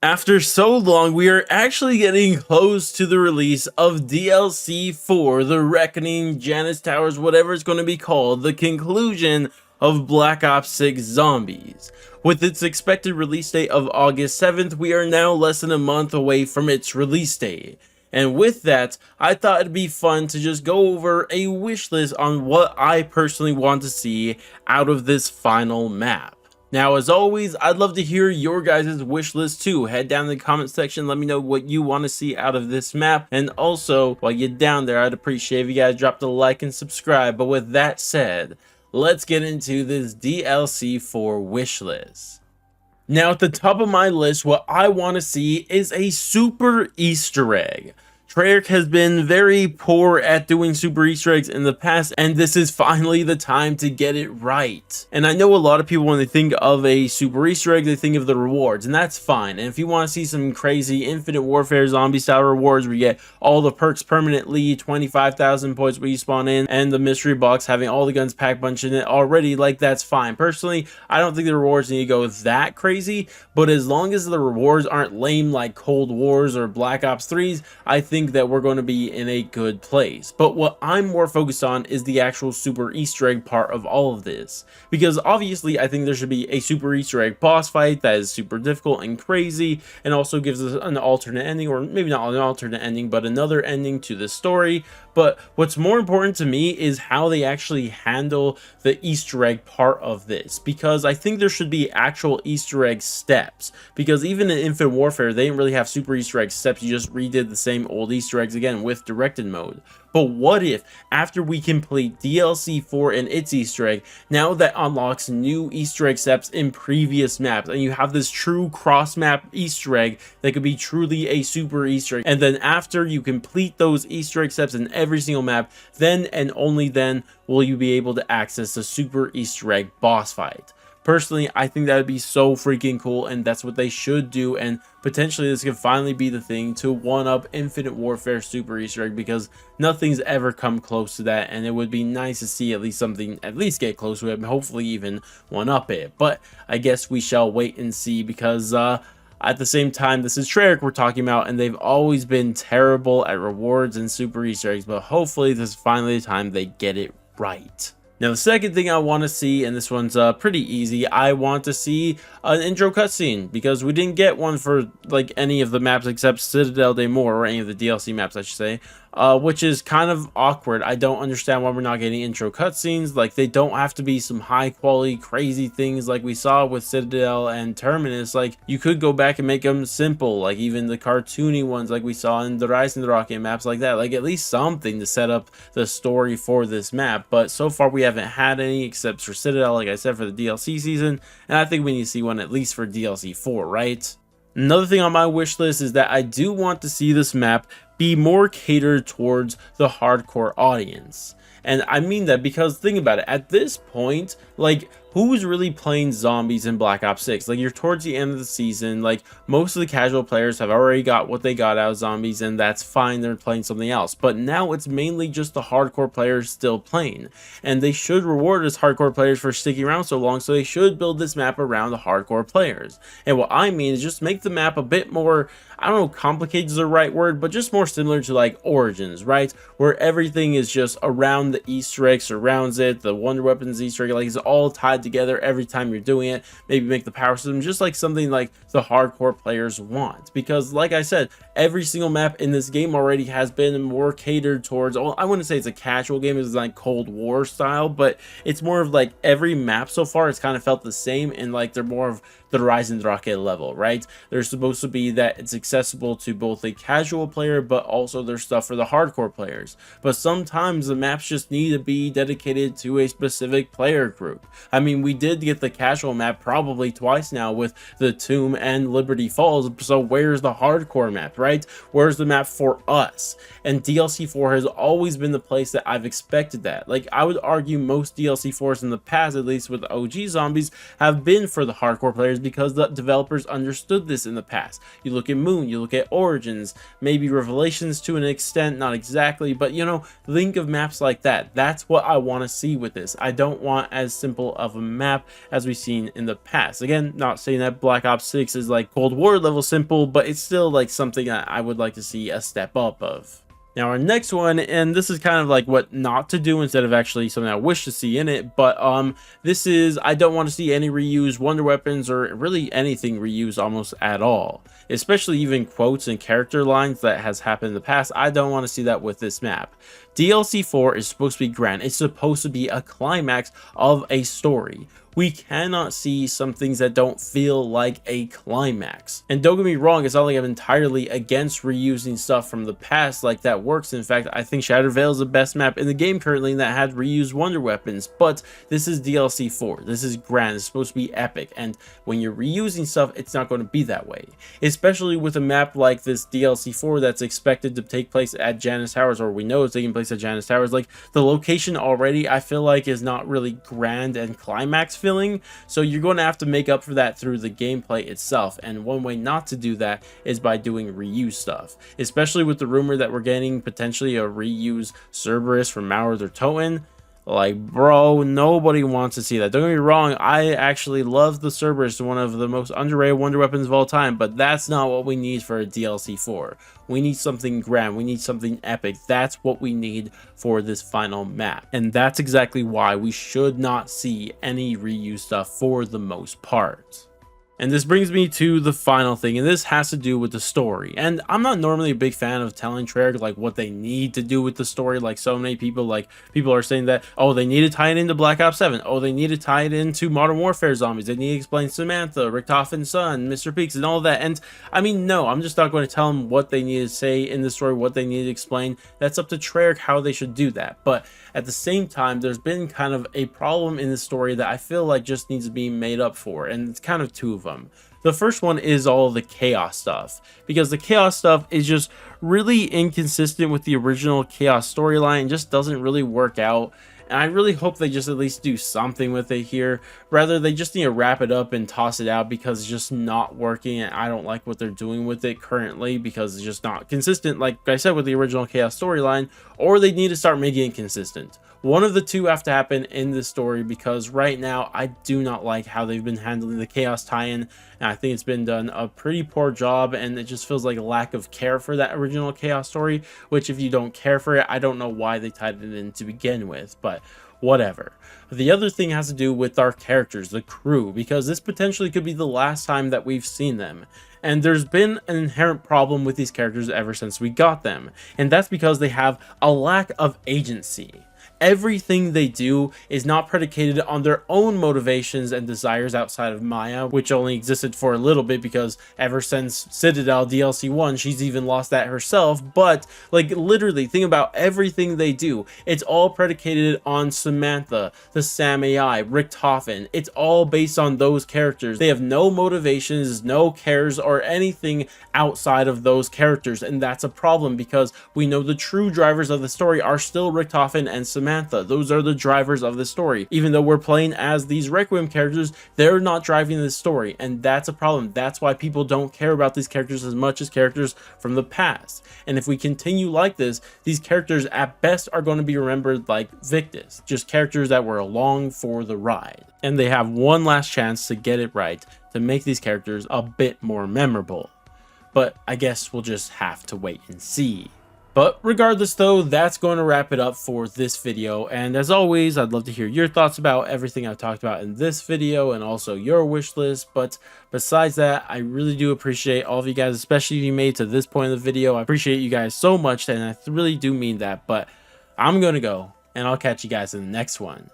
After so long, we are actually getting close to the release of DLC for The Reckoning, Janus Towers, whatever it's going to be called, the conclusion of Black Ops 6 Zombies. With its expected release date of August 7th, we are now less than a month away from its release date. And with that, I thought it'd be fun to just go over a wish list on what I personally want to see out of this final map. Now, as always, I'd love to hear your guys' wish list too. Head down in the comment section, let me know what you want to see out of this map. And also, while you're down there, I'd appreciate if you guys dropped a like and subscribe. But with that said, let's get into this DLC for wish list. Now, at the top of my list, what I want to see is a super Easter egg. Treyarch has been very poor at doing super Easter eggs in the past, and this is finally the time to get it right. And I know a lot of people, when they think of a super Easter egg, they think of the rewards, and that's fine. And if you want to see some crazy Infinite Warfare zombie style rewards where you get all the perks permanently, 25,000 points when you spawn in, and the mystery box having all the guns pack bunch in it already, like, that's fine. Personally, I don't think the rewards need to go that crazy, but as long as the rewards aren't lame like Cold Wars or Black Ops 3's, I think that we're going to be in a good place. But what I'm more focused on is the actual super Easter egg part of all of this, because obviously I think there should be a super Easter egg boss fight that is super difficult and crazy and also gives us an alternate ending, or maybe not an alternate ending, but another ending to the story. But what's more important to me is how they actually handle the Easter egg part of this, because I think there should be actual Easter egg steps, because even in Infinite Warfare they didn't really have super Easter egg steps. You just redid the same old Easter eggs again with directed mode. But what if after we complete DLC 4 and its Easter egg, now that unlocks new Easter egg steps in previous maps, and you have this true cross-map Easter egg that could be truly a super Easter egg, and then after you complete those Easter egg steps in every single map, then and only then will you be able to access the super Easter egg boss fight. Personally, I think that would be so freaking cool, and that's what they should do, and potentially this could finally be the thing to one-up Infinite Warfare super Easter egg, because nothing's ever come close to that, and it would be nice to see at least something at least get close to it, and hopefully even one-up it. But I guess we shall wait and see, because at the same time, this is Treyarch we're talking about, and they've always been terrible at rewards and super Easter eggs, but hopefully this is finally the time they get it right. Now, the second thing I want to see, and this one's pretty easy, I want to see an intro cutscene, because we didn't get one for like any of the maps except Citadel de Mor, or any of the DLC maps I should say, which is kind of awkward. I don't understand why we're not getting intro cutscenes. Like, they don't have to be some high quality crazy things like we saw with Citadel and Terminus. Like, you could go back and make them simple, like even the cartoony ones like we saw in the Rise and the Rocket maps, like that. Like, at least something to set up the story for this map. But so far we haven't had any, except for Citadel, like I said, for the DLC season, and I think we need to see one at least for DLC 4, right? Another thing on my wish list is that I do want to see this map be more catered towards the hardcore audience. And I mean that because think about it, at this point, like, who's really playing zombies in Black Ops 6? Like, you're towards the end of the season, like, most of the casual players have already got what they got out of zombies, and that's fine, they're playing something else. But now it's mainly just the hardcore players still playing, and they should reward us hardcore players for sticking around so long, so they should build this map around the hardcore players. And what I mean is just make the map a bit more, I don't know, complicated is the right word, but just more similar to like Origins, right? Where everything is just around the Easter egg, surrounds it, the Wonder Weapons Easter egg, like, it's all tied together every time you're doing it. Maybe make the power system just like something like the hardcore players want, because like I said, every single map in this game already has been more catered towards, well, I wouldn't say it's a casual game, it's like Cold War style, but it's more of like every map so far it's kind of felt the same, and like they're more of the Rise and Rocket level, right? They're supposed to be that it's accessible to both a casual player, but also there's stuff for the hardcore players. But sometimes the maps just need to be dedicated to a specific player group. I mean, we did get the casual map probably twice now with the Tomb and Liberty Falls, so where's the hardcore map, right? Where's the map for us? And DLC 4 has always been the place that I've expected that. Like, I would argue most DLC 4s in the past, at least with OG zombies, have been for the hardcore players, is because the developers understood this in the past. You look at Moon, you look at Origins, maybe Revelations to an extent, not exactly, but you know, think of maps like that. That's what I want to see with this. I don't want as simple of a map as we've seen in the past. Again, not saying that Black Ops 6 is like Cold War level simple, but it's still like something that I would like to see a step up of. Now our next one, and this is kind of like what not to do instead of actually something I wish to see in it, but this is, I don't want to see any reused wonder weapons or really anything reused almost at all, especially even quotes and character lines that has happened in the past. I don't want to see that with this map. DLC 4 is supposed to be grand. It's supposed to be a climax of a story. We cannot see some things that don't feel like a climax. And don't get me wrong, it's not like I'm entirely against reusing stuff from the past, like that works. In fact, I think Shattered Veil is the best map in the game currently that had reused wonder weapons, but this is DLC 4. This is grand. It's supposed to be epic, and when you're reusing stuff, it's not going to be that way. Especially with a map like this DLC 4 that's expected to take place at Janus Towers, or we know it's taking place at Janus Towers. Like, the location already, I feel like, is not really grand and climax filling, so you're going to have to make up for that through the gameplay itself, and one way not to do that is by doing reuse stuff, especially with the rumor that we're getting potentially a reuse Cerberus from Mauer or Toten. Like, bro, nobody wants to see that. Don't get me wrong, I actually love the Cerberus, one of the most underrated wonder weapons of all time, but that's not what we need for a DLC 4. We need something grand, we need something epic. That's what we need for this final map, and that's exactly why we should not see any reuse stuff for the most part. And this brings me to the final thing, and this has to do with the story. And I'm not normally a big fan of telling Treyarch like what they need to do with the story. Like, so many people, like, people are saying that, oh, they need to tie it into Black Ops 7. Oh, they need to tie it into Modern Warfare zombies. They need to explain Samantha, Richtofen's son, Mr. Peaks, and all that. And I mean, no, I'm just not going to tell them what they need to say in the story, what they need to explain. That's up to Treyarch how they should do that. But at the same time, there's been kind of a problem in the story that I feel like just needs to be made up for, and it's kind of two of them. The first one is all the chaos stuff, because the chaos stuff is just really inconsistent with the original chaos storyline and just doesn't really work out. And I really hope they just at least do something with it here. Rather, they just need to wrap it up and toss it out because it's just not working, and I don't like what they're doing with it currently because it's just not consistent, like I said, with the original chaos storyline. Or they need to start making it consistent. One of the two have to happen in this story, because right now I do not like how they've been handling the chaos tie-in, and I think it's been done a pretty poor job, and it just feels like a lack of care for that original chaos story, which if you don't care for it, I don't know why they tied it in to begin with, but whatever. The other thing has to do with our characters, the crew, because this potentially could be the last time that we've seen them. And there's been an inherent problem with these characters ever since we got them, and that's because they have a lack of agency. Everything they do is not predicated on their own motivations and desires outside of Maya, which only existed for a little bit because ever since Citadel DLC 1, she's even lost that herself. But like, literally, think about everything they do. It's all predicated on Samantha, the Sam AI, Richthofen. It's all based on those characters. They have no motivations, no cares, or anything outside of those characters, and that's a problem because we know the true drivers of the story are still Richthofen and Samantha. Those are the drivers of the story. Even though we're playing as these Requiem characters, they're not driving the story, and that's a problem. That's why people don't care about these characters as much as characters from the past. And if we continue like this, these characters at best are going to be remembered like Victus, just characters that were along for the ride. And they have one last chance to get it right, to make these characters a bit more memorable. But I guess we'll just have to wait and see. But regardless though, that's going to wrap it up for this video, and as always, I'd love to hear your thoughts about everything I've talked about in this video and also your wish list. But besides that, I really do appreciate all of you guys, especially if you made it to this point in the video. I appreciate you guys so much, and I really do mean that. But I'm going to go, and I'll catch you guys in the next one.